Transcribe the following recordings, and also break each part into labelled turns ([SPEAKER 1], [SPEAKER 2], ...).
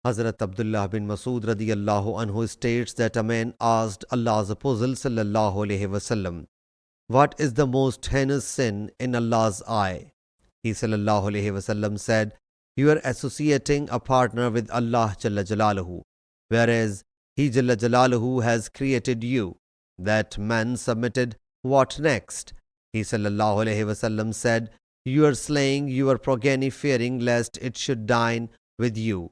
[SPEAKER 1] Hazrat Abdullah bin Masud radiyallahu anhu states that a man asked Allah's Apostle sallallahu alaihi wasallam, "What is the most heinous sin in Allah's eye?" He sallallahu alaihi wasallam said, "You are associating a partner with Allah Jalla Jalaluhu, whereas He Jalla Jalaluhu has created you." That man submitted, "What next?" He sallallahu alaihi wasallam said, "You are slaying your progeny fearing lest it should dine with you."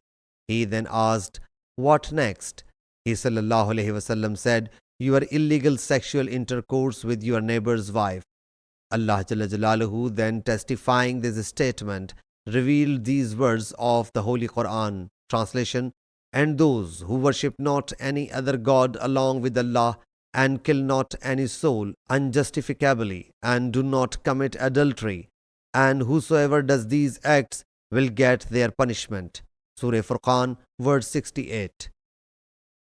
[SPEAKER 1] He then asked, "What next?" He sallallahu alaihi wasallam said, "Your illegal sexual intercourse with your neighbor's wife." Allah Jalla Jalaluhu then, testifying this statement, revealed these words of the Holy Quran. Translation: "And those who worship not any other God along with Allah, and kill not any soul unjustifiably, and do not commit adultery, and whosoever does these acts will get their punishment." Surah Furqan, verse 68.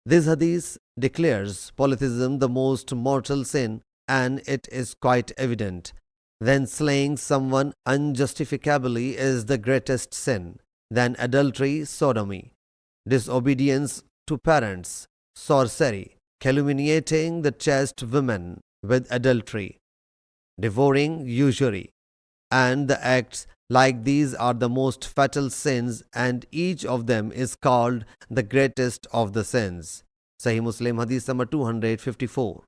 [SPEAKER 1] This hadith declares polytheism the most mortal sin, and it is quite evident. Then slaying someone unjustifiably is the greatest sin. Then adultery, sodomy, disobedience to parents, sorcery, calumniating the chaste women with adultery, devouring usury, and the acts like these are the most fatal sins, and each of them is called the greatest of the sins. Sahih Muslim Hadees number 254.